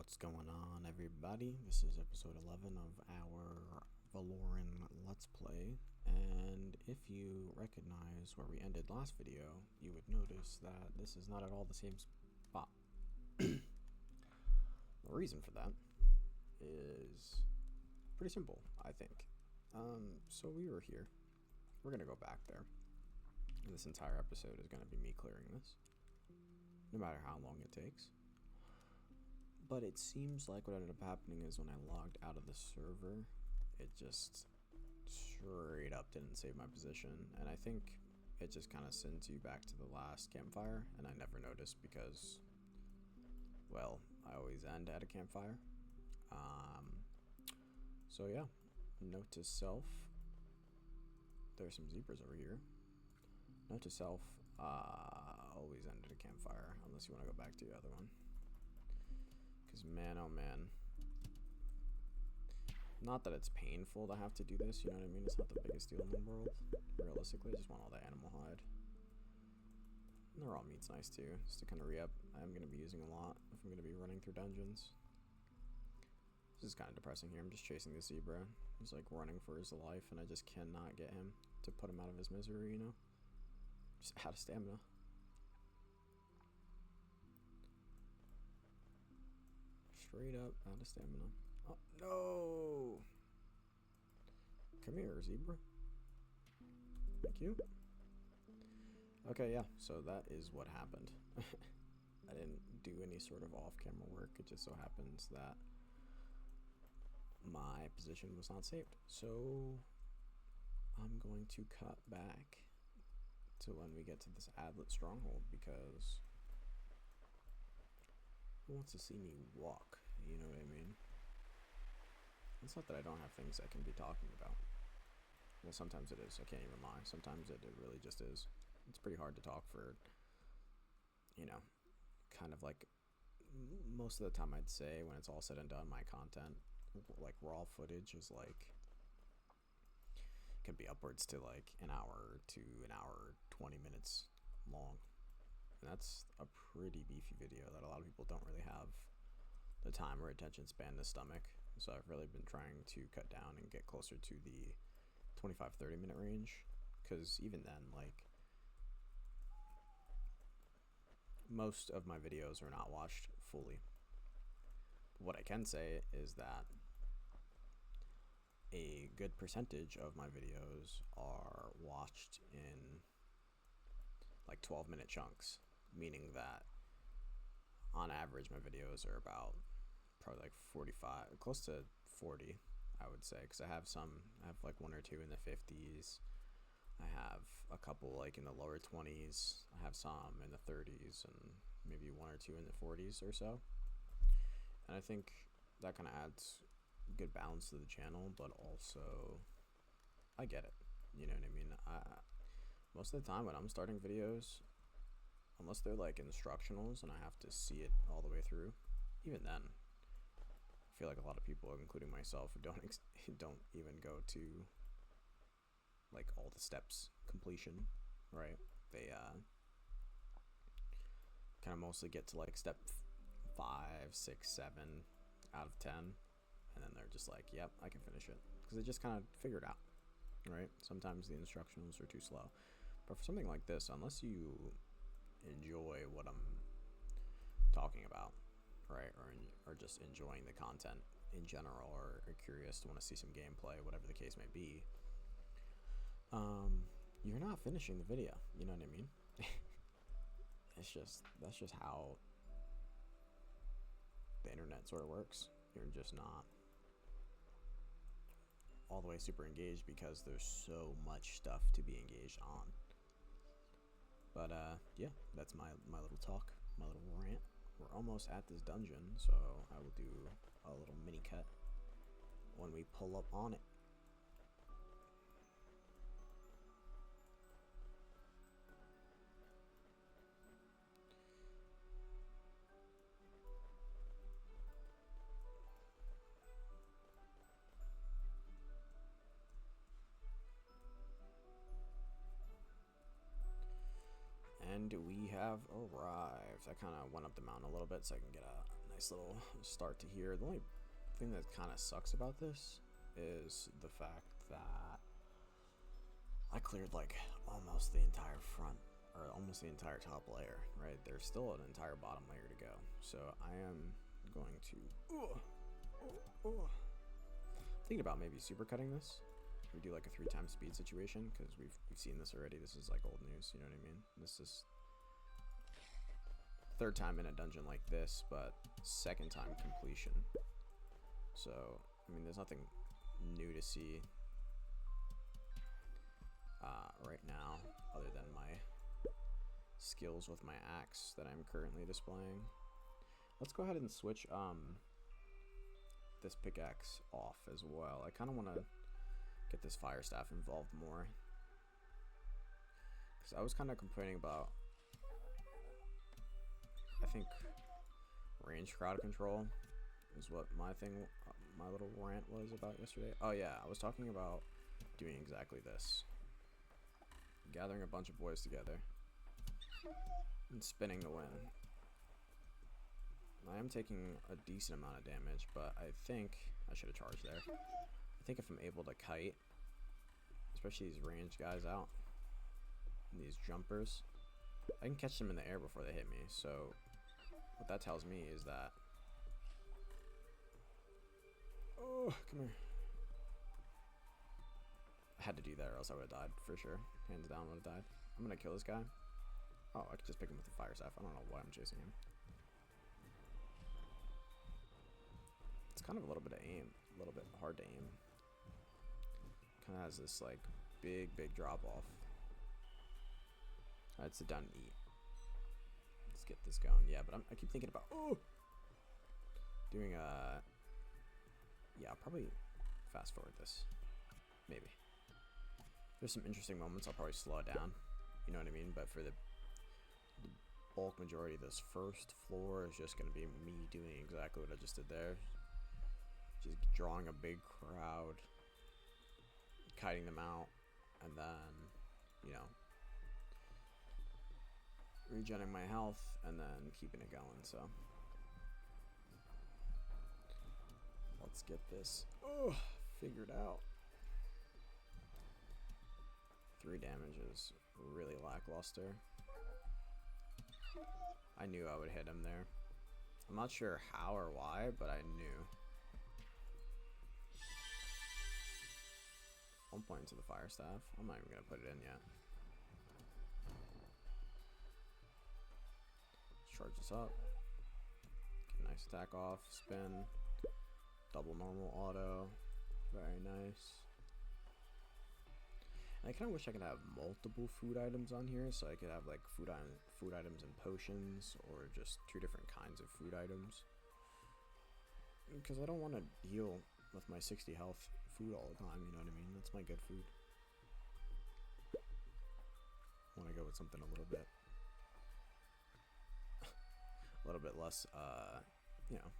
What's going on, everybody? This is episode 11 of our Veloren Let's Play, and if you recognize where we ended last video, you would notice that this is not at all the same spot. The reason for that is pretty simple, I think. So we were here. We're going to go back there. And this entire episode is going to be me clearing this, no matter how long it takes. But it seems like what ended up happening is when I logged out of the server, it just straight up didn't save my position. And I think it just kind of sends you back to the last campfire, and I never noticed because, well, I always end at a campfire. So yeah, note to self, there's some zebras over here. Note to self, always end at a campfire, unless you want to go back to the other one. Because man, oh man. Not that it's painful to have to do this, you know what I mean? It's not the biggest deal in the world. Realistically, I just want all that animal hide. And the raw meat's nice too, just to kind of re-up. I'm going to be using a lot if I'm going to be running through dungeons. This is kind of depressing here. I'm just chasing the zebra. He's like running for his life, and I just cannot get him to put him out of his misery, you know? Just out of stamina. Straight up out of stamina. Oh, no! Come here, zebra. Thank you. Okay, yeah, so that is what happened. I didn't do any sort of off-camera work. It just so happens that my position was not saved. So I'm going to cut back to when we get to this Adlet stronghold, because who wants to see me walk? You know what I mean? It's not that I don't have things I can be talking about. Well, sometimes it is. I can't even lie. Sometimes it really just is. It's pretty hard to talk for, you know, kind of like most of the time I'd say when it's all said and done, my content, like raw footage, is like, could be upwards to like an hour to an hour 20 minutes long. And that's a pretty beefy video that a lot of people don't really have the time or attention span to stomach. So I've really been trying to cut down and get closer to the 25-30 minute range, because even then, like, most of my videos are not watched fully. What I can say is that a good percentage of my videos are watched in like 12-minute chunks, meaning that on average my videos are about probably like 45, close to 40, I would say, because I have like one or two in the 50s. I have a couple like in the lower 20s. I have some in the 30s, and maybe one or two in the 40s or so. And I think that kind of adds good balance to the channel, but also I get it. You know what I mean? Most of the time when I'm starting videos, unless they're like instructionals and I have to see it all the way through, even then, I feel like a lot of people, including myself, don't even go to like all the steps completion, right? They kind of mostly get to like step 5, 6, 7 out of 10, and then they're just like, yep, I can finish it, because they just kind of figure it out, right? Sometimes the instructionals are too slow, but for something like this, unless you enjoy what I'm talking about, right, or just enjoying the content in general, or are curious to want to see some gameplay, whatever the case may be, you're not finishing the video, you know what I mean? That's just how the internet sort of works. You're just not all the way super engaged because there's so much stuff to be engaged on. But yeah, that's my little talk, my little rant. We're almost at this dungeon, so I will do a little mini cut when we pull up on it. And we have arrived. I kind of went up the mountain a little bit so I can get a Nice little start to here. The only thing that kind of sucks about this is the fact that I cleared like almost the entire front, or almost the entire top layer, right? There's still an entire bottom layer to go. So I am going to thinking about maybe supercutting this. We do like a 3x speed situation, because we've seen this already. This is like old news, you know what I mean? This is third time in a dungeon like this, but second time completion. So, I mean, there's nothing new to see right now, other than my skills with my axe that I'm currently displaying. Let's go ahead and switch this pickaxe off as well. I kind of want to get this fire staff involved more, because I was kind of complaining about, I think, range crowd control is what my little rant was about yesterday. Oh yeah, I was talking about doing exactly this. Gathering a bunch of boys together and spinning to win. I am taking a decent amount of damage, but I think I should have charged there. I think if I'm able to kite, especially these ranged guys out, and these jumpers, I can catch them in the air before they hit me. So what that tells me is that, oh, come here. I had to do that or else I would have died for sure. Hands down, would have died. I'm gonna kill this guy. Oh, I could just pick him with the fire staff. I don't know why I'm chasing him. It's kind of a little bit of aim, a little bit hard to aim. Kind of has this like big drop off. I'd sit down and eat. Let's get this going. Yeah, but I keep thinking about doing yeah, I'll probably fast forward this. Maybe. There's some interesting moments. I'll probably slow it down. You know what I mean? But for the bulk majority of this first floor is just going to be me doing exactly what I just did there. Just drawing a big crowd, kiting them out, and then, you know, regenerating my health, and then keeping it going. So let's get this figured out. 3 damage is really lackluster. I knew I would hit him there. I'm not sure how or why, but I knew. 1 point to the fire staff. I'm not even gonna put it in yet. Charge this up. Get a nice attack off. Spin. Double normal auto. Very nice. And I kind of wish I could have multiple food items on here, so I could have like food items and potions, or just 2 different kinds of food items. Because I don't want to heal with my 60 health food all the time, you know what I mean? That's my good food. I want to go with something a little bit less, you know,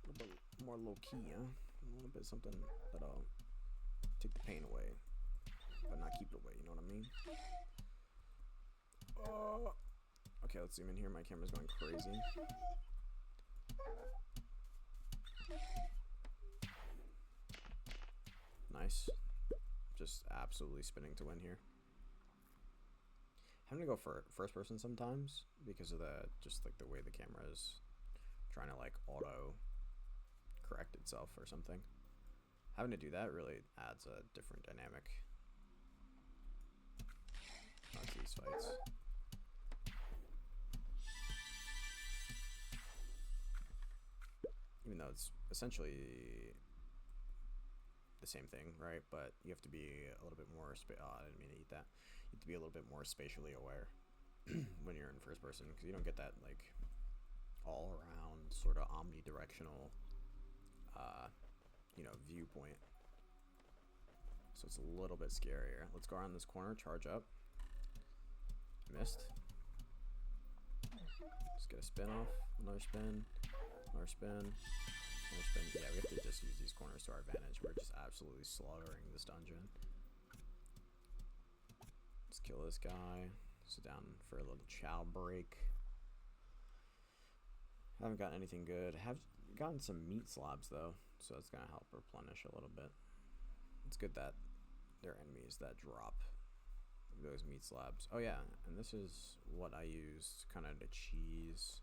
a little bit more low-key, huh? A little bit something that'll take the pain away, but not keep it away, you know what I mean? Okay, let's zoom in here. My camera's going crazy. Nice. Just absolutely spinning to win here. I'm gonna go for first person sometimes because of just like the way the camera is trying to like auto correct itself or something. Having to do that really adds a different dynamic to these fights. Even though it's essentially the same thing, right? But you have to be a little bit more I didn't mean to eat that. You have to be a little bit more spatially aware when you're in first person, because you don't get that like all around sort of omnidirectional you know, viewpoint. So it's a little bit scarier. Let's go around this corner, charge up. Missed. Just get a spin off, another spin, another spin, another spin. Yeah, we have to just use these corners to our advantage. We're just absolutely slaughtering this dungeon. Let's kill this guy. Sit down for a little chow break. Haven't gotten anything good. Have gotten some meat slabs though, so it's gonna help replenish a little bit. It's good that there are enemies that drop those meat slabs. Oh yeah, and this is what I used kind of to cheese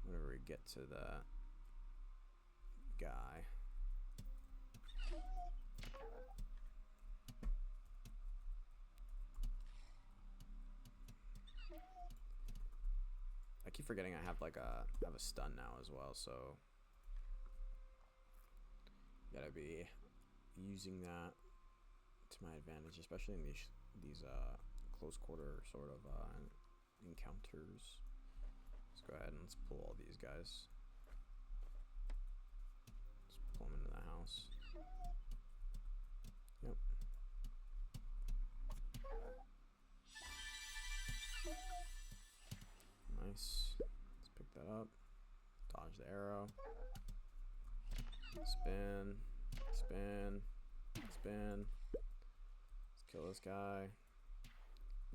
whenever we get to the guy. I keep forgetting I have like I have a stun now as well, so gotta be using that to my advantage, especially in these close quarter sort of encounters. Let's go ahead and let's pull all these guys. Let's pull them into the house. Yep. Nice. Let's pick that up. Dodge the arrow. Spin. Spin. Spin. Let's kill this guy.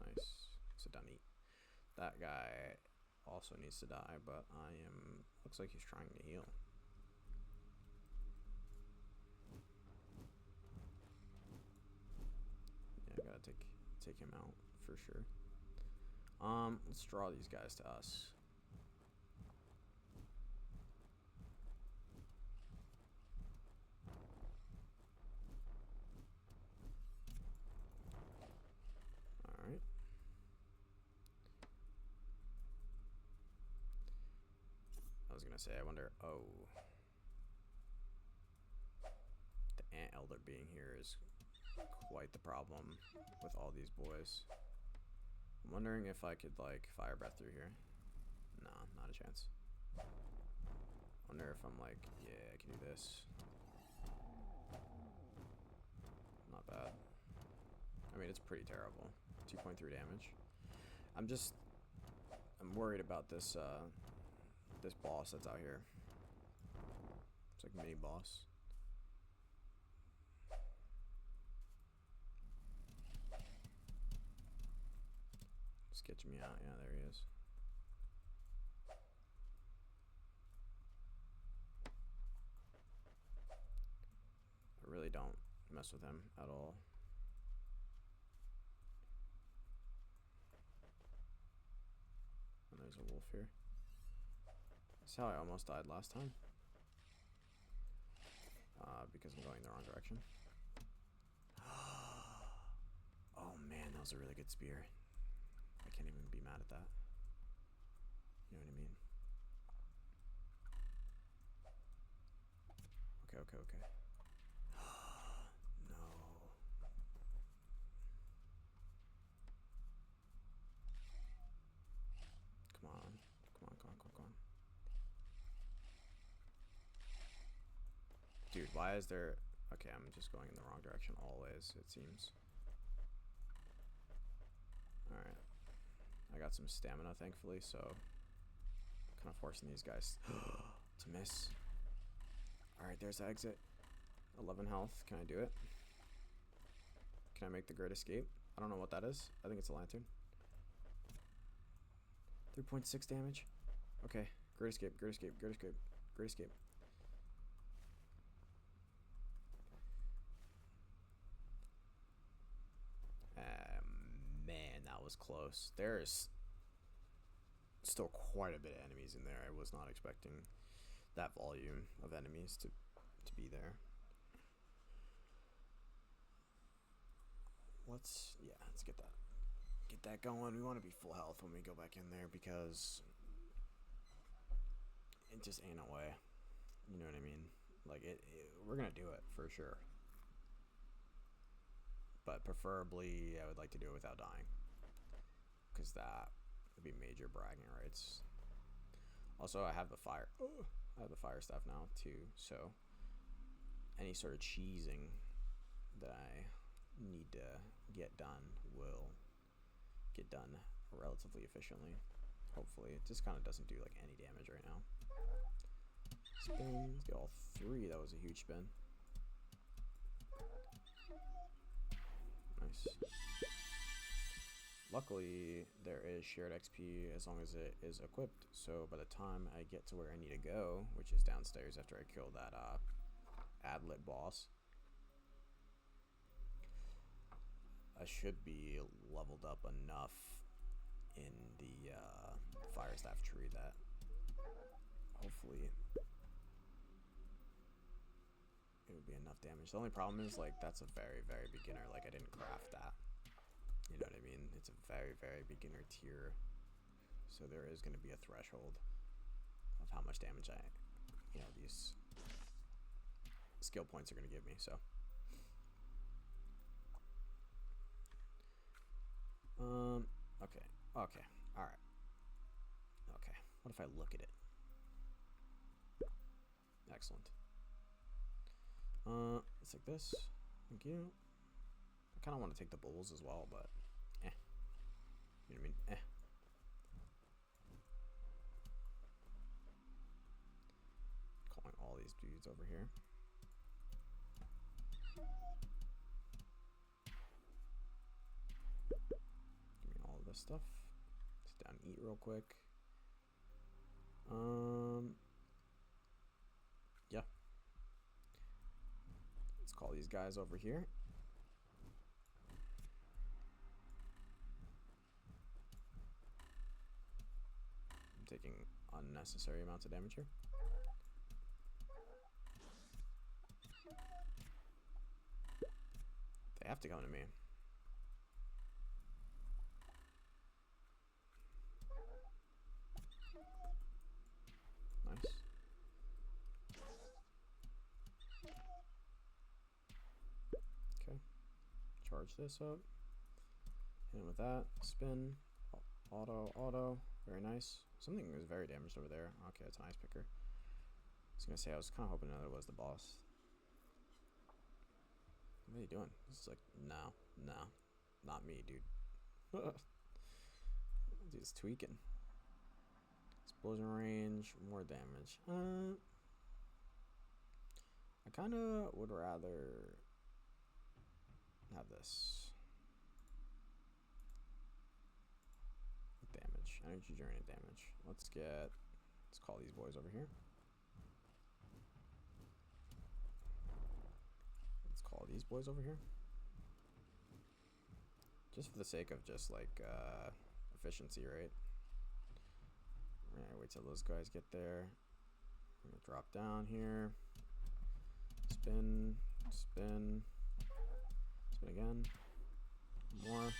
Nice. Sit down and eat. That guy also needs to die, but looks like he's trying to heal. Yeah, I gotta take him out for sure. Let's draw these guys to us. Alright. I was gonna say, I wonder, oh. The Ant Elder being here is quite the problem with all these boys. I'm wondering if I could like fire breath through here. No, not a chance. Wonder if I'm like, yeah, I can do this. Not bad. I mean, it's pretty terrible. 2.3 damage. I'm worried about this this boss that's out here. It's like a mini boss. Sketch me out. Yeah, there he is. I really don't mess with him at all. And there's a wolf here. That's how I almost died last time. Because I'm going the wrong direction. Oh man, that was a really good spear. I can't even be mad at that. You know what I mean? Okay. No. Come on. Dude, why is there... Okay, I'm just going in the wrong direction always, it seems. Alright. I got some stamina, thankfully, so... kind of forcing these guys to miss. Alright, there's the exit. 11 health. Can I do it? Can I make the Great Escape? I don't know what that is. I think it's a lantern. 3.6 damage. Okay. Great Escape. Man, that was close. There's still quite a bit of enemies in there. I was not expecting that volume of enemies to be there. Let's get that going. We want to be full health when we go back in there because it just ain't a way. You know what I mean? Like we're gonna do it for sure. But preferably, I would like to do it without dying, because that would be major bragging rights. Also, I have the fire. I have the fire stuff now too, so any sort of cheesing that I need to get done will get done relatively efficiently. Hopefully, it just kind of doesn't do like any damage right now. Spin. Let's get all three. That was a huge spin. Nice. Luckily, there is shared XP as long as it is equipped, so by the time I get to where I need to go, which is downstairs after I kill that Adlet boss, I should be leveled up enough in the fire staff tree that hopefully it would be enough damage. The only problem is, like, that's a very, very beginner. Like, I didn't craft that. You know what I mean? It's a very, very beginner tier. So there is going to be a threshold of how much damage these skill points are going to give me. So, okay, all right. Okay, what if I look at it? Excellent. It's like this. Thank you. I kind of want to take the bowls as well, but you know what I mean? Calling all these dudes over here. Give me all of this stuff. Sit down and eat real quick. Yeah. Let's call these guys over here. I'm taking unnecessary amounts of damage here. They have to come to me. Nice. Okay. Charge this up. Hit him with that. Spin. Auto. Very nice. Something was very damaged over there. Okay, it's an ice picker. I was gonna say, I was kind of hoping that it was the boss. What are you doing? This is like, no, not me, dude. Dude's tweaking. Explosion range, more damage. I kind of would rather have this. Damage, energy draining damage. Let's call these boys over here. Let's call these boys over here. Just for the sake of just like efficiency, right? Alright, wait till those guys get there. I'm gonna drop down here. Spin again. More.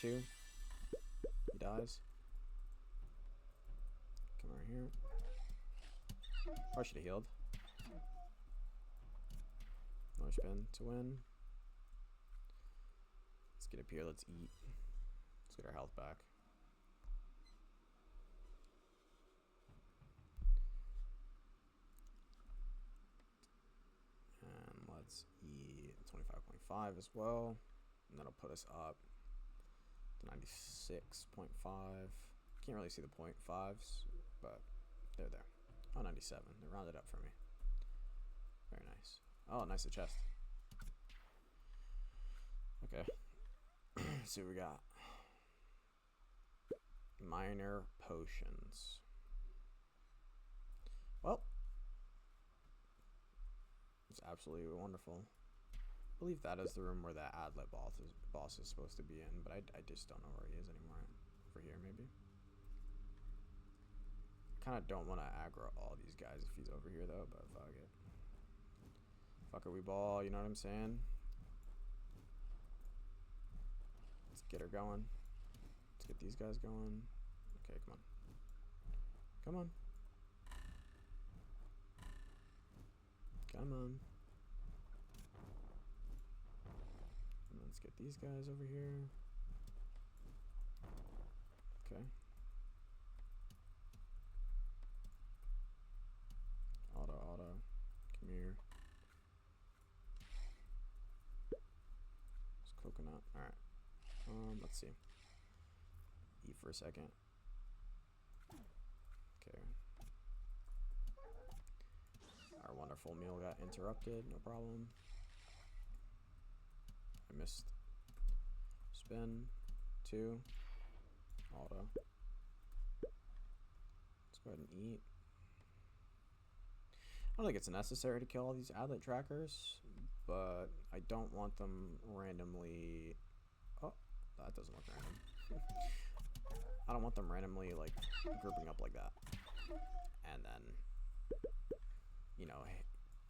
2. He dies. Come over here. Probably should have healed. Another spin to win. Let's get up here. Let's eat. Let's get our health back. And let's eat 25.5 as well. And that'll put us up to 96.5. Can't really see the 0.5s, but they're there. Oh, 97. They rounded up for me. Very nice. Oh, nice chest. Okay. Let's see what we got. Minor potions. Well, it's absolutely wonderful. I believe that is the room where that Adlet boss is supposed to be in, but I just don't know where he is anymore. Over here, maybe. Kind of don't want to aggro all these guys if he's over here, though, but fuck it. Fuck it, we ball, you know what I'm saying? Let's get her going. Let's get these guys going. Okay, come on. Come on. Come on. And let's get these guys over here. Okay. Auto. Come here. It's coconut. Alright. Let's see. Eat for a second. Okay. Our wonderful meal got interrupted. No problem. I missed. Spin. 2. Auto. Let's go ahead and eat. I don't think it's necessary to kill all these adlet trackers, but I don't want them randomly... Oh, that doesn't look random. I don't want them randomly, like, grouping up like that. And then, you know,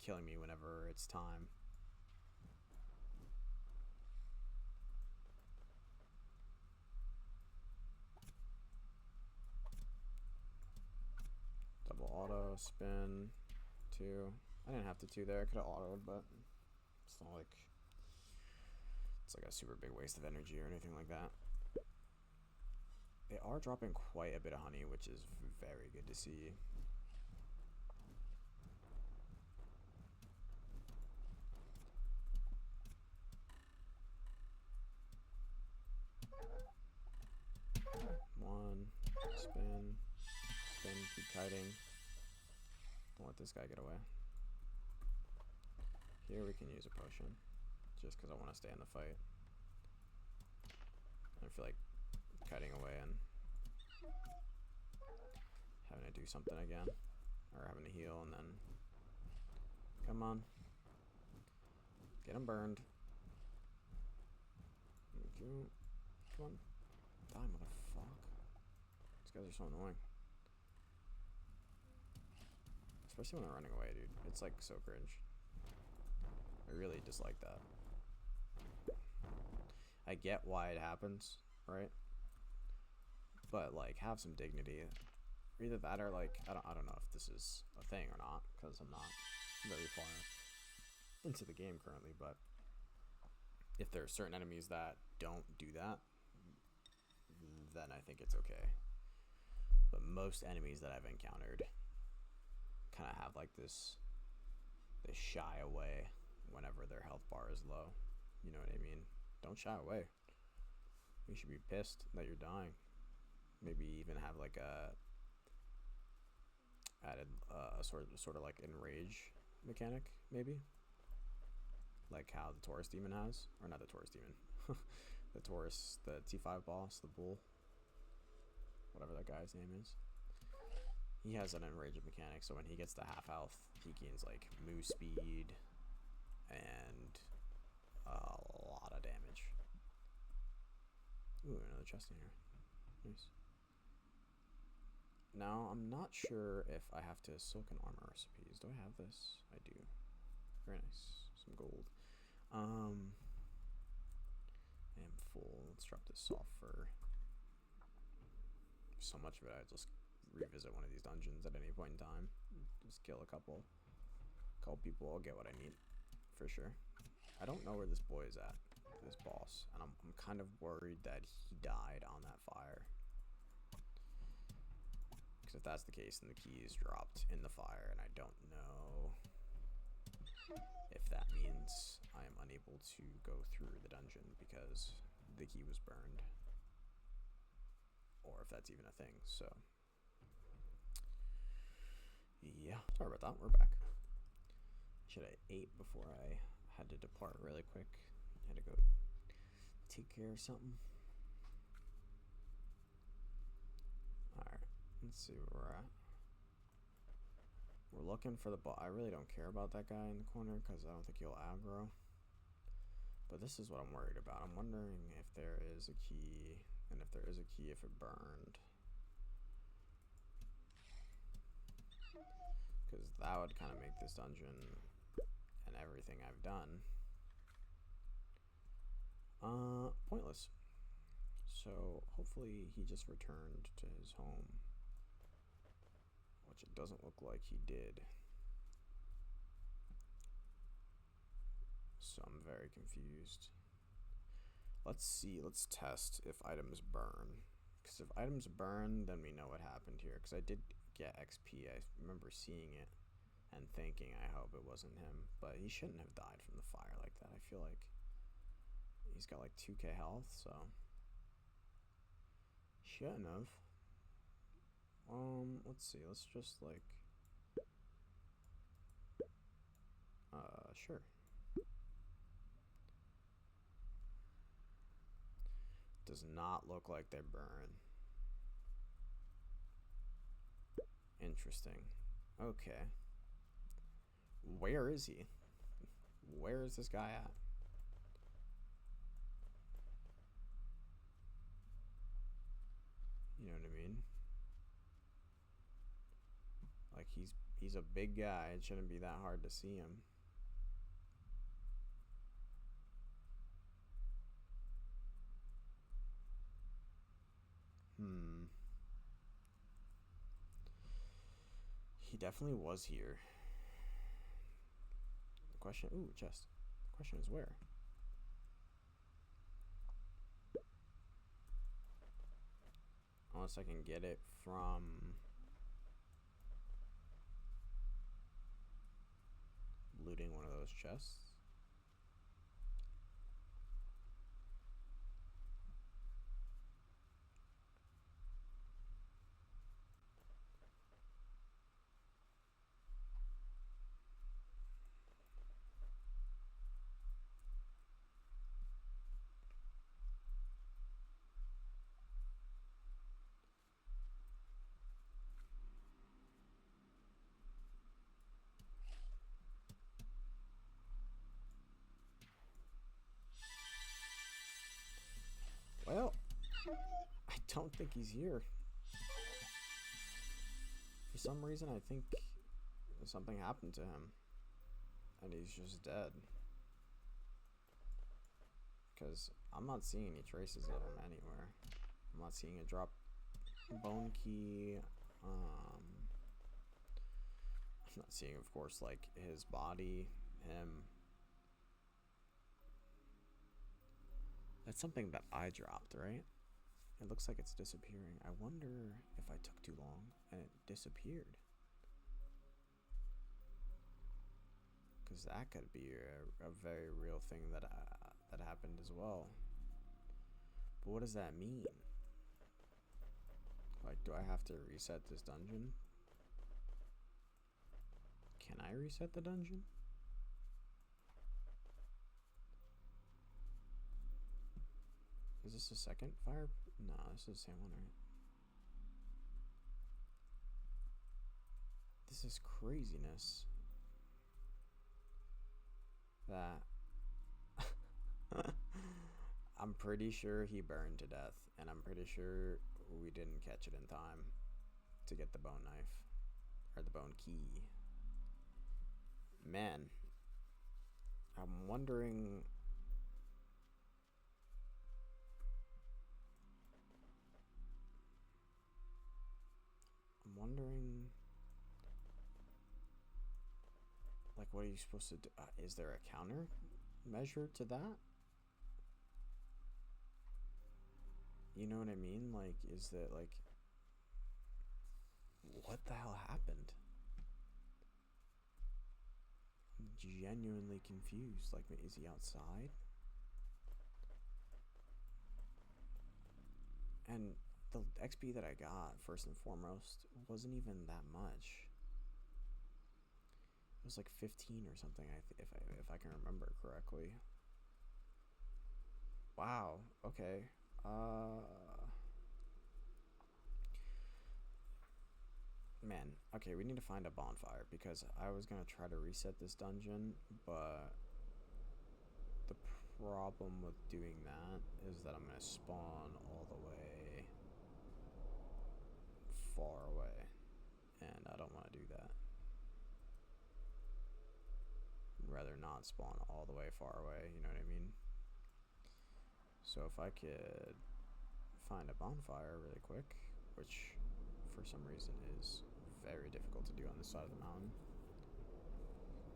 killing me whenever it's time. Double auto, spin, 2. I didn't have to 2 there, I could have autoed, but it's not like it's like a super big waste of energy or anything like that. They are dropping quite a bit of honey, which is very good to see. One, spin, keep kiting. Don't let this guy get away. Here we can use a potion, just because I want to stay in the fight. I feel like kiting away and having to do something again, or having to heal and then, come on, get him burned. Thank you. Come on, die, motherfucker. These guys are so annoying. Especially when they're running away, dude. It's like so cringe. I really dislike that. I get why it happens, right? But like, have some dignity. Either that or like, I don't know if this is a thing or not, because I'm not very far into the game currently, but if there are certain enemies that don't do that, then I think it's okay. But most enemies that I've encountered kind of have like this shy away whenever their health bar is low. You know what I mean? Don't shy away. You should be pissed that you're dying. Maybe even have like a added sort of like enrage mechanic, maybe, like how the Taurus demon has, or not the Taurus demon, the T5 boss, the bull, whatever that guy's name is. He has an enrage mechanic, so when he gets to half health, he gains like move speed and a lot of damage. Ooh, another chest in here. Nice. Now, I'm not sure if I have to silken armor recipes. Do I have this? I do. Very nice. Some gold. I am full. Let's drop this soft fur. So much of it, I just revisit one of these dungeons at any point in time. Just kill a couple people. I'll get what I need, for sure. I don't know where this boy is at, this boss, and I'm kind of worried that he died on that fire. Because if that's the case, then the key is dropped in the fire, and I don't know if that means I am unable to go through the dungeon because the key was burned, or if that's even a thing. So yeah, sorry about that. We're back. Should have ate before I had to depart really quick. I had to go take care of something. Alright, let's see where we're at. We're looking for the boss. I really don't care about that guy in the corner because I don't think he'll aggro. But this is what I'm worried about. I'm wondering if there is a key, and if there is a key, if it burned. Because that would kind of make this dungeon and everything I've done pointless. So hopefully he just returned to his home, which it doesn't look like he did. So I'm very confused. Let's see, let's test if items burn. Because if items burn, then we know what happened here. Because I did get XP. I remember seeing it and thinking, I hope it wasn't him. But he shouldn't have died from the fire like that. I feel like he's got like 2k health, so shouldn't have. Let's see, let's just like sure. Does not look like they burn. Interesting. Okay. Where is he? Where is this guy at? You know what I mean? Like he's a big guy. It shouldn't be that hard to see him. He definitely was here. The question, ooh, chest. The question is where? Unless I can get it from looting one of those chests. Well, I don't think he's here. For some reason, I think something happened to him. And he's just dead. Because I'm not seeing any traces of him anywhere. I'm not seeing a drop bone key. I'm not seeing, of course, like his body, him. That's something that I dropped, right? It looks like it's disappearing. I wonder if I took too long and it disappeared. Because that could be a very real thing that happened as well. But what does that mean? Like, do I have to reset this dungeon? Can I reset the dungeon? Is this a second fire? No, this is the same one, right? This is craziness. That I'm pretty sure he burned to death, and I'm pretty sure we didn't catch it in time to get the bone knife or the bone key. Man, I'm wondering. Like, what are you supposed to do? Is there a counter measure to that? You know what I mean? Like, is that like, what the hell happened? I'm genuinely confused. Like, is he outside? And the XP that I got, first and foremost, wasn't even that much. It was like 15 or something, if I can remember correctly. Wow. Okay. Man. Okay, we need to find a bonfire because I was gonna try to reset this dungeon, but the problem with doing that is that I'm gonna spawn all the way far away, and I don't want to do that. I'd rather not spawn all the way far away, you know what I mean? So if I could find a bonfire really quick, which for some reason is very difficult to do on this side of the mountain.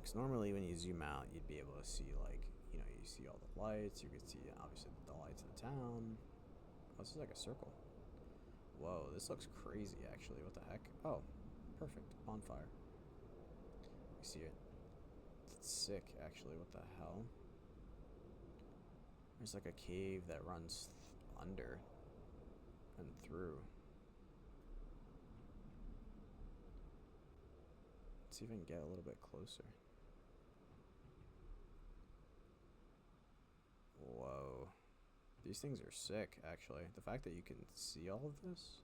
Because normally when you zoom out, you'd be able to see, like, you know, you see all the lights, you could see obviously the lights of the town. Oh, this is like a circle. Whoa, this looks crazy actually. What the heck? Oh, perfect. Bonfire. You see it? It's sick actually. What the hell? There's like a cave that runs under and through. Let's see if I can get a little bit closer. Whoa. These things are sick, actually. The fact that you can see all of this.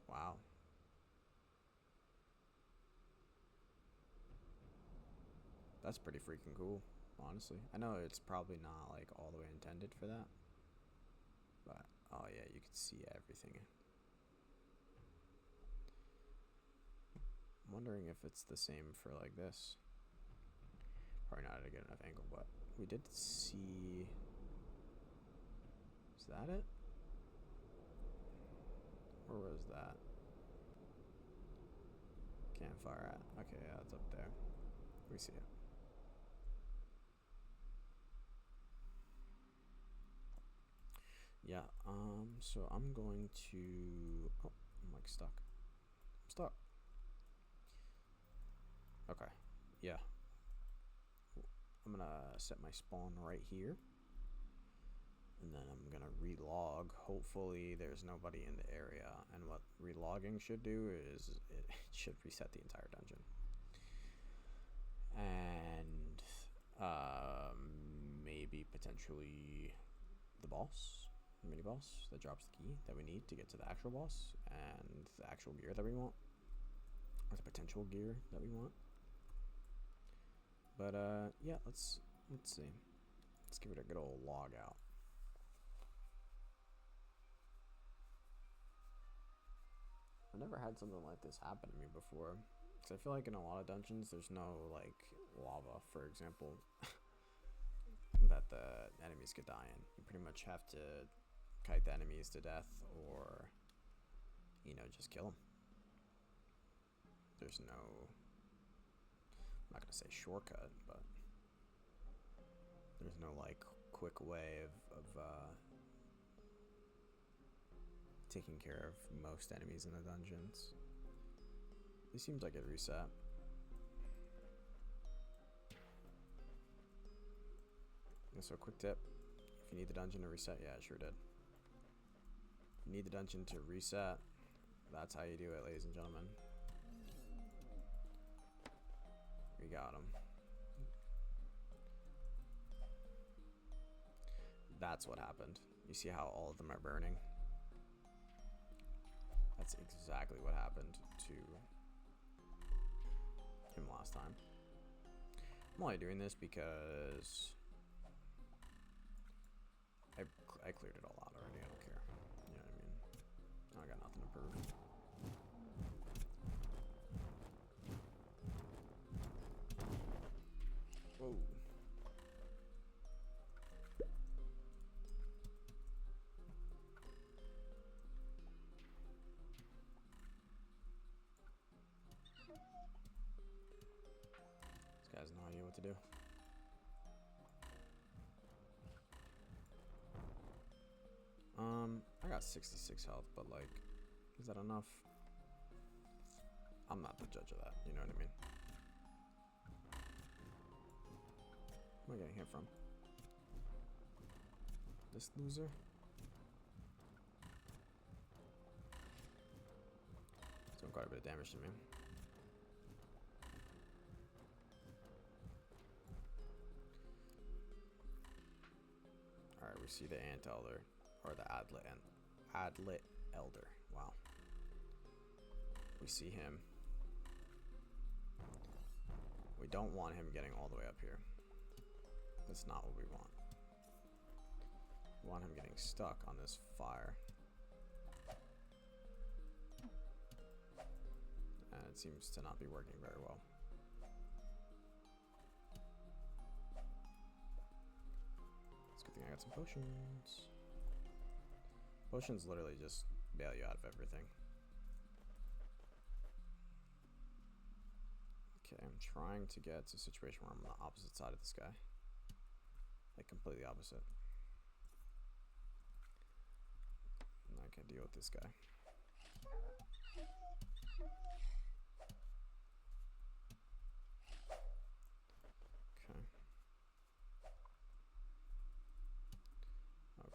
Wow. That's pretty freaking cool, honestly. I know it's probably not like all the way intended for that. But, oh yeah, you can see everything. I'm wondering if it's the same for like this. Probably not at a good enough angle, but we did see... Is that it? Where was that? Campfire at? Okay, yeah, it's up there. We see it. Yeah, so I'm going to... Oh, I'm like stuck. I'm stuck. Okay, yeah. I'm gonna set my spawn right here. And then I'm gonna relog. Hopefully there's nobody in the area. And what relogging should do is it should reset the entire dungeon. And maybe potentially the boss, the mini boss that drops the key that we need to get to the actual boss and the actual gear that we want, or the potential gear that we want. But yeah, let's see. Let's give it a good old log out. I've never had something like this happen to me before, because I feel like in a lot of dungeons there's no like lava, for example, that the enemies could die in. You pretty much have to kite the enemies to death, or you know, just kill them. There's no, I'm not gonna say shortcut, but there's no like quick way of taking care of most enemies in the dungeons. It seems like it reset. And so quick tip, if you need the dungeon to reset, yeah, it sure did. If you need the dungeon to reset, that's how you do it, ladies and gentlemen. We got him. That's what happened. You see how all of them are burning? That's exactly what happened to him last time. I'm only doing this because I cleared it all out already. I don't care. You know what I mean? I got nothing to prove. Whoa. This guy has no idea what to do. I got 66 health, but like, is that enough? I'm not the judge of that, you know what I mean? Where am I getting hit from? This loser? It's doing quite a bit of damage to me. Alright, we see the Ant Elder. Or the Adlet Elder. Wow. We see him. We don't want him getting all the way up here. That's not what we want. We want him getting stuck on this fire. And it seems to not be working very well. It's a good thing I got some potions. Potions literally just bail you out of everything. Okay, I'm trying to get to a situation where I'm on the opposite side of this guy. Like completely opposite. And I can deal with this guy. Okay.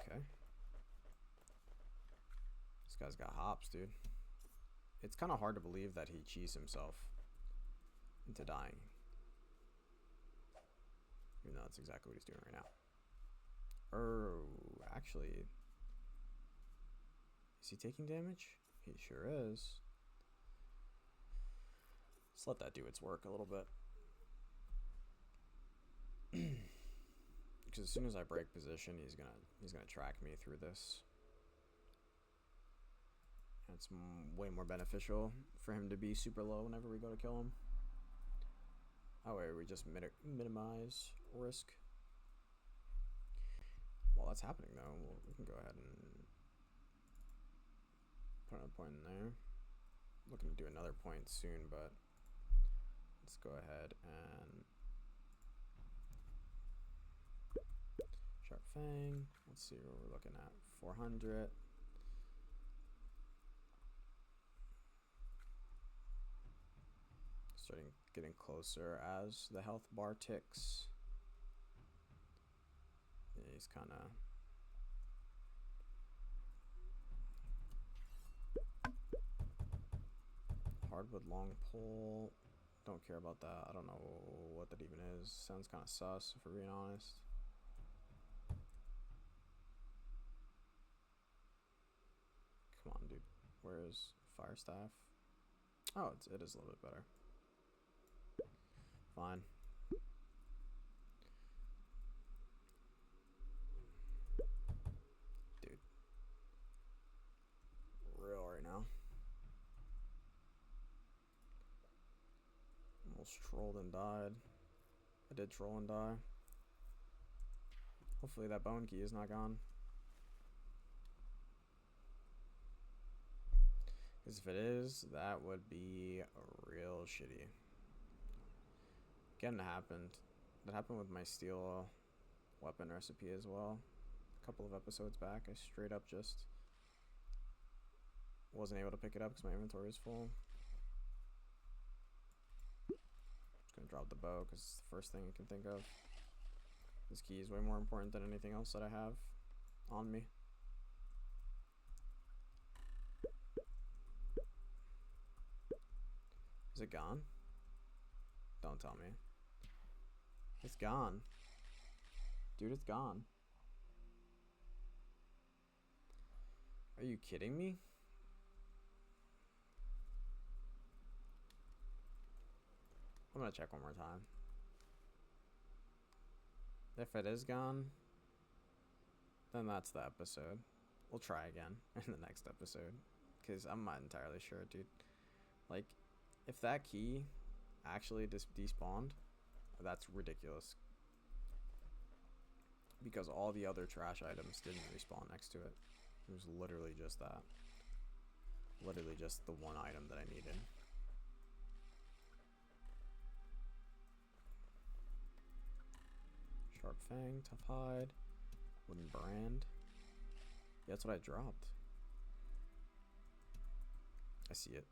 Okay. This guy's got hops, dude. It's kind of hard to believe that he cheesed himself into dying. Even though that's exactly what he's doing right now. Oh, actually, is he taking damage? He sure is. Let's let that do its work a little bit. Because as soon as I break position, he's gonna track me through this. And it's way more beneficial for him to be super low whenever we go to kill him. That way we just minimize risk. While that's happening though, we can go ahead and put another point in there. Looking to do another point soon, but let's go ahead and Sharp Fang. Let's see what we're looking at. 400. Starting getting closer as the health bar ticks. Yeah, he's kind of hardwood long pole. Don't care about that. I don't know what that even is. Sounds kind of sus, if we're being honest. Come on, dude. Where's Fire Staff? Oh, it is a little bit better. Fine. Dude. Real right now. Almost trolled and died. I did troll and die. Hopefully that bone key is not gone. Because if it is, that would be real shitty. Again, that happened with my steel weapon recipe as well. A couple of episodes back, I straight up just wasn't able to pick it up because my inventory was full. Just gonna drop the bow because it's the first thing I can think of. This key is way more important than anything else that I have on me. Is it gone? Don't tell me. It's gone. Dude, it's gone. Are you kidding me? I'm gonna check one more time. If it is gone, then that's the episode. We'll try again in the next episode. Because I'm not entirely sure, dude. Like, if that key actually despawned, that's ridiculous. Because all the other trash items didn't respawn next to it. It was literally just that. Literally just the one item that I needed. Sharp Fang, Tough Hide, Wooden Brand. Yeah, that's what I dropped. I see it.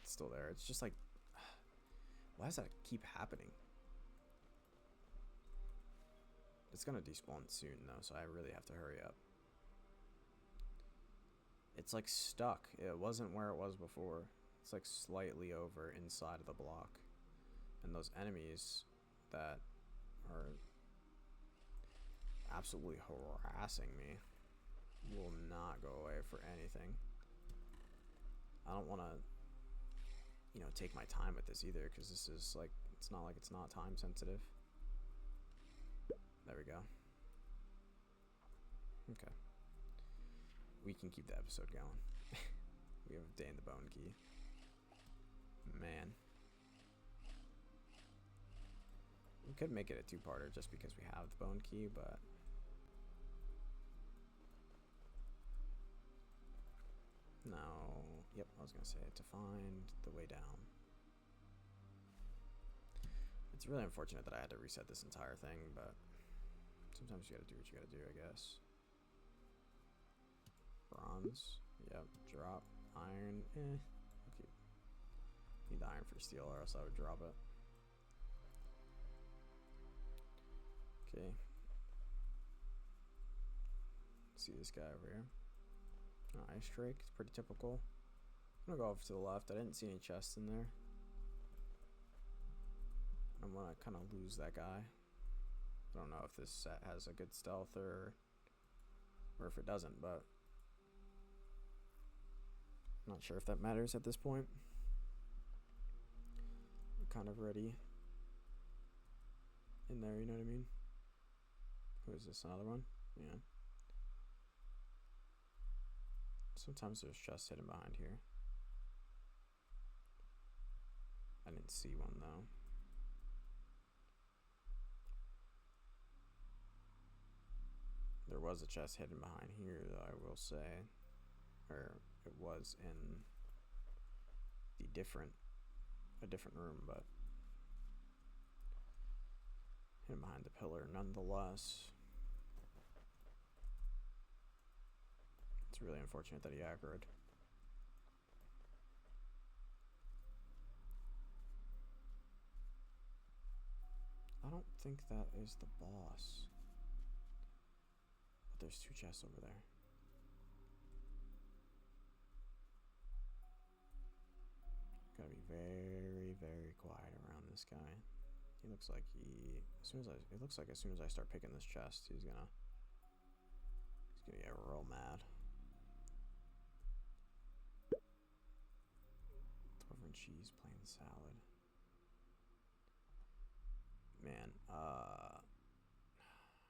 It's still there. It's just like, why does that keep happening? It's gonna despawn soon though, so I really have to hurry up. It's like stuck. It wasn't where it was before. It's like slightly over inside of the block. And those enemies that are absolutely harassing me will not go away for anything. I don't want to, you know, take my time with this either, because this is like, it's not like it's not time sensitive. There we go. Okay. We can keep the episode going. We have Day in the Bone Key. Man. We could make it a two-parter just because we have the Bone Key, but no. Yep, I was gonna say to find the way down. It's really unfortunate that I had to reset this entire thing, but sometimes you gotta do what you gotta do, I guess. Bronze. Yep. Drop. Iron. Okay. Need the iron for steel, or else I would drop it. Okay. See this guy over here. Oh, Ice Drake. It's pretty typical. I'm gonna go off to the left. I didn't see any chests in there. I don't want to kind of lose that guy. I don't know if this set has a good stealth or if it doesn't, but I'm not sure if that matters at this point. I'm kind of ready in there, you know what I mean? Who is this, another one? Yeah. Sometimes there's chests hidden behind here. I didn't see one though. There was a chest hidden behind here, though, I will say. Or it was in a different room, but hidden behind the pillar nonetheless. It's really unfortunate that he aggroed. I don't think that is the boss. But there's two chests over there. Gotta be very, very quiet around this guy. He looks like as soon as I start picking this chest, he's gonna get real mad. Dwarven cheese, plain salad. Man,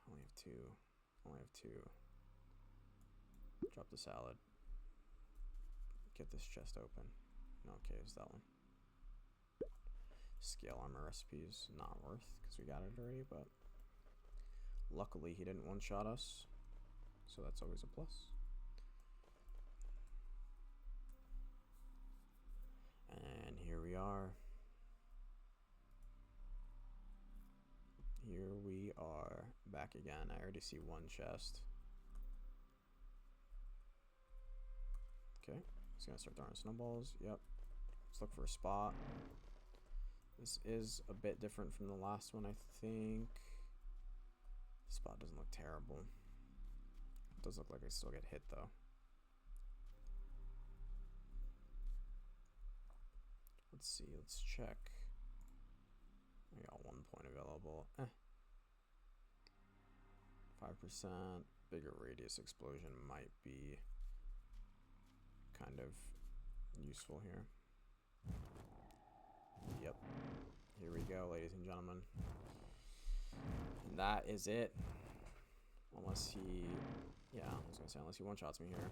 only have two. Drop the salad. Get this chest open. No, okay, is that one. Scale armor recipes, not worth, because we got it already, but luckily he didn't one-shot us, so that's always a plus. And here we are. Here we are, back again. I already see one chest. Okay, he's gonna start throwing snowballs. Yep. Let's look for a spot. This is a bit different from the last one, I think. The spot doesn't look terrible. It does look like I still get hit, though. Let's see, let's check. I got 1 point available. 5%. Bigger radius explosion might be kind of useful here. Yep. Here we go, ladies and gentlemen. And that is it. Unless he... Yeah, I was gonna say, unless he one-shots me here.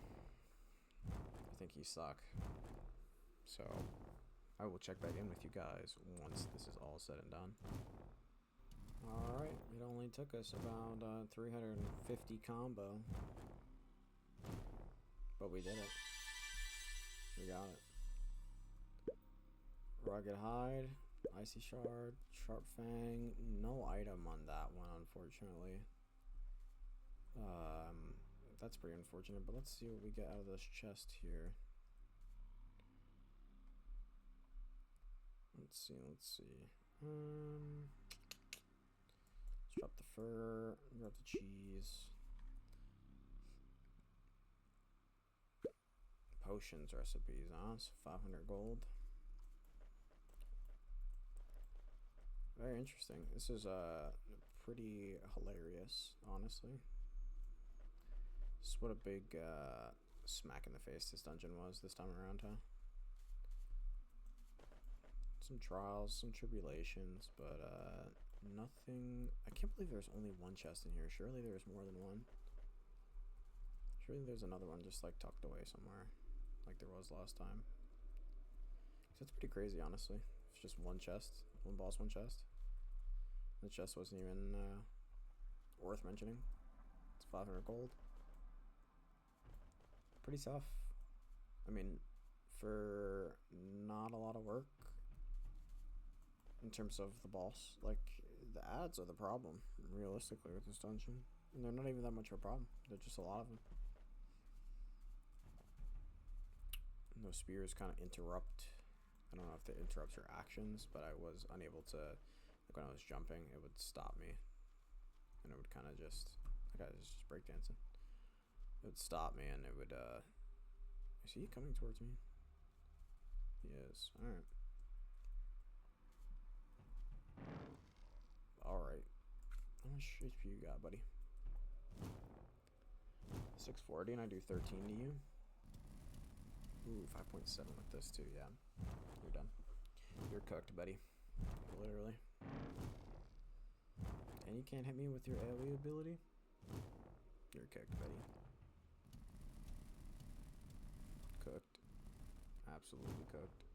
I think he suck. So, I will check back in with you guys once this is all said and done. Alright, it only took us about 350 combo. But we did it. We got it. Rugged hide, icy shard, sharp fang. No item on that one, unfortunately. That's pretty unfortunate, but let's see what we get out of this chest here. Let's see. Let's drop the fur, drop the cheese. Potions recipes, huh? So 500 gold. Very interesting. This is pretty hilarious, honestly. This is what a big smack in the face this dungeon was this time around, huh? Some trials, some tribulations, but nothing. I can't believe there's only one chest in here. Surely there's more than one. Surely there's another one just like tucked away somewhere, like there was last time. That's pretty crazy, honestly. It's just one chest, one boss, one chest. The chest wasn't even worth mentioning. It's 500 gold. Pretty tough. I mean, for not a lot of work in terms of the boss. Like, the ads are the problem, realistically, with this dungeon. And they're not even that much of a problem. They're just a lot of them. And those spears kind of interrupt. I don't know if it interrupts your actions, but I was unable to, like when I was jumping, it would stop me. And it would kind of just, like I was just breakdancing. It would stop me and it would, is he coming towards me? He is, alright. Alright. How much HP you got, buddy? 640, and I do 13 to you. Ooh, 5.7 with this too, yeah. You're done. You're cooked, buddy. Literally. And you can't hit me with your AoE ability? You're cooked, buddy. Cooked. Absolutely cooked.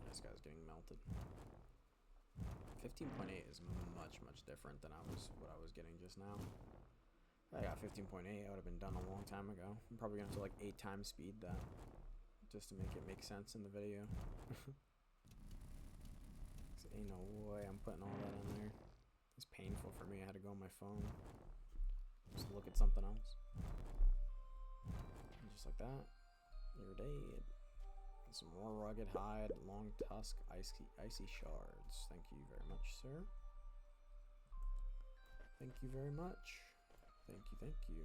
This guy's getting melted. 15.8 is much different than what I was getting just now. If I got 15.8, I would have been done a long time ago. I'm probably gonna have to like 8 times speed that just to make it make sense in the video. Ain't no way I'm putting all that in there. It's painful for me. I had to go on my phone just to look at something else. And just like that, you're dead. Some more rugged hide, long tusk, icy shards. Thank you very much, sir. Thank you very much. Thank you.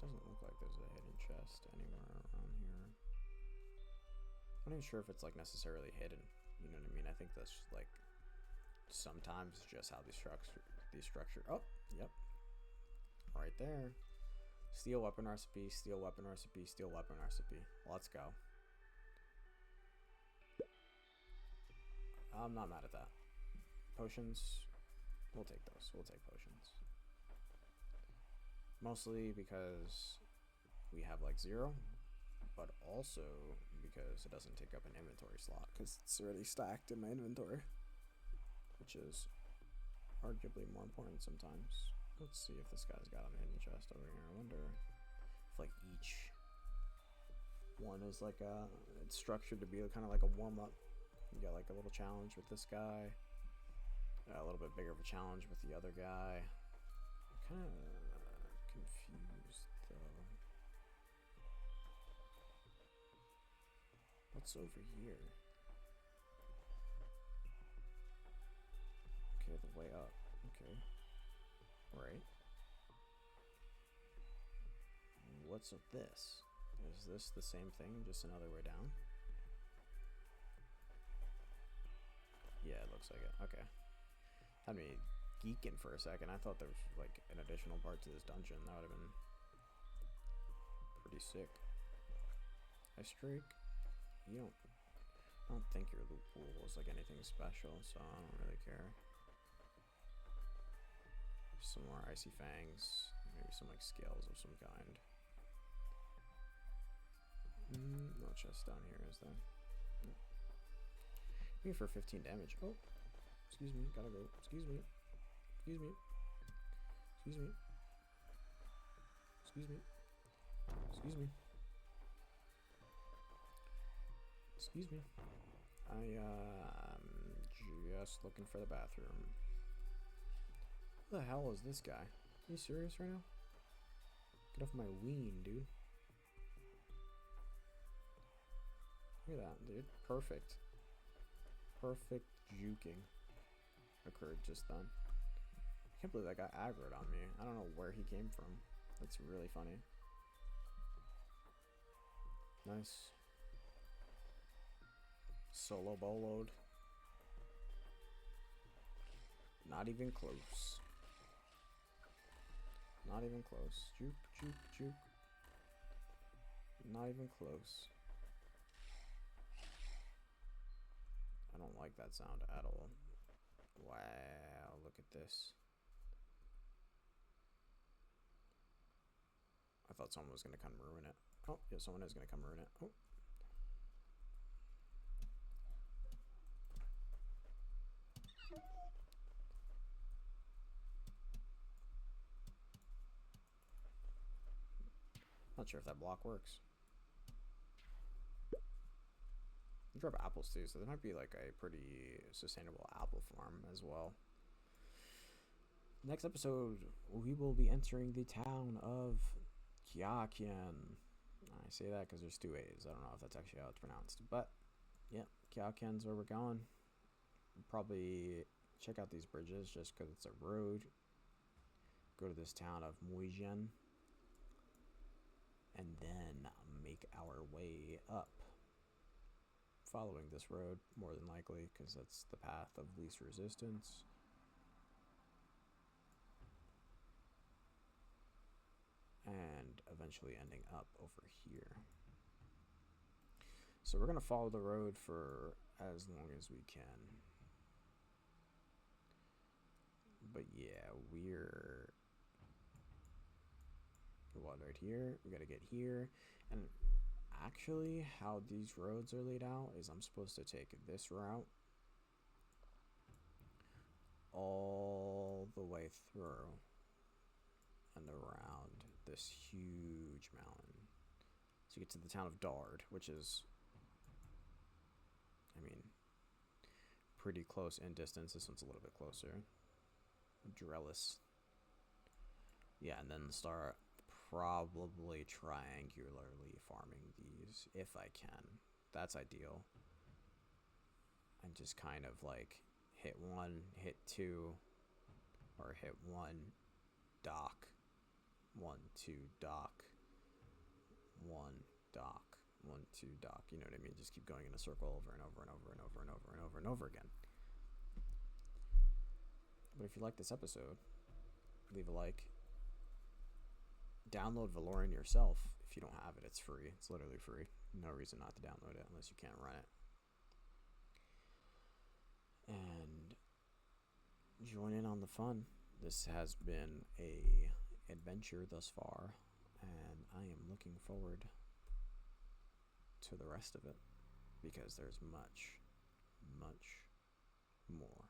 Doesn't look like there's a hidden chest anywhere around here. I'm not even sure if it's like necessarily hidden. You know what I mean? I think that's like sometimes just how these structure. Oh, yep, right there. Steel weapon recipe, steel weapon recipe, steel weapon recipe. Let's go. I'm not mad at that. Potions, we'll take those. We'll take potions. Mostly because we have like 0, but also because it doesn't take up an inventory slot because it's already stacked in my inventory, which is arguably more important sometimes. Let's see if this guy's got a hidden chest over here. I wonder if like each one is like it's structured to be kind of like a warm-up. You got like a little challenge with this guy, a little bit bigger of a challenge with the other guy. I'm kind of confused though. What's over here? Okay, the way up. Okay. Right. What's with this? Is this the same thing, just another way down? Yeah, it looks like it. Okay. Had me geeking for a second. I thought there was like an additional part to this dungeon. That would have been pretty sick. I streak. I don't think your loot pool is like anything special, so I don't really care. Some more icy fangs, maybe some like scales of some kind. No chest down here, is there? No. Maybe for 15 damage. Oh, excuse me, gotta go. Excuse me. Excuse me. Excuse me. Excuse me. Excuse me. Excuse me. I'm just looking for the bathroom. Who the hell is this guy? Are you serious right now? Get off my ween, dude. Look at that, dude. Perfect. Perfect juking occurred just then. I can't believe that guy aggroed on me. I don't know where he came from. That's really funny. Nice. Solo boloed. Not even close. Not even close. Juke, juke, juke. Not even close. I don't like that sound at all. Wow, look at this. I thought someone was going to come ruin it. Oh, yeah, someone is going to come ruin it. Oh. Not sure if that block works. You drop apples too, so there might be like a pretty sustainable apple farm as well. Next episode, we will be entering the town of Kyakian. I say that because there's 2 A's. I don't know if that's actually how it's pronounced, but yeah, Kyakian's where we're going. We'll probably check out these bridges just because it's a road. Go to this town of Muijian, and then make our way up following this road more than likely because that's the path of least resistance. And eventually ending up over here. So we're going to follow the road for as long as we can. But yeah, we're right here. We got to get here. And actually, how these roads are laid out is I'm supposed to take this route all the way through and around this huge mountain to get to the town of Dard, which is, I mean, pretty close in distance. This one's a little bit closer. Drellis. Yeah, and then start probably triangularly farming these if I can. That's ideal. And just kind of like hit 1, hit 2, or hit 1, dock, 1, 2, dock, 1, dock, 1, 2, dock. You know what I mean? Just keep going in a circle over and over and over and over and over and over and over again. But if you like this episode, leave a like. Download Veloren yourself. If you don't have it, it's free. It's literally free. No reason not to download it unless you can't run it. And join in on the fun. This has been a adventure thus far, and I am looking forward to the rest of it because there's much, much more.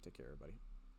Take care, everybody.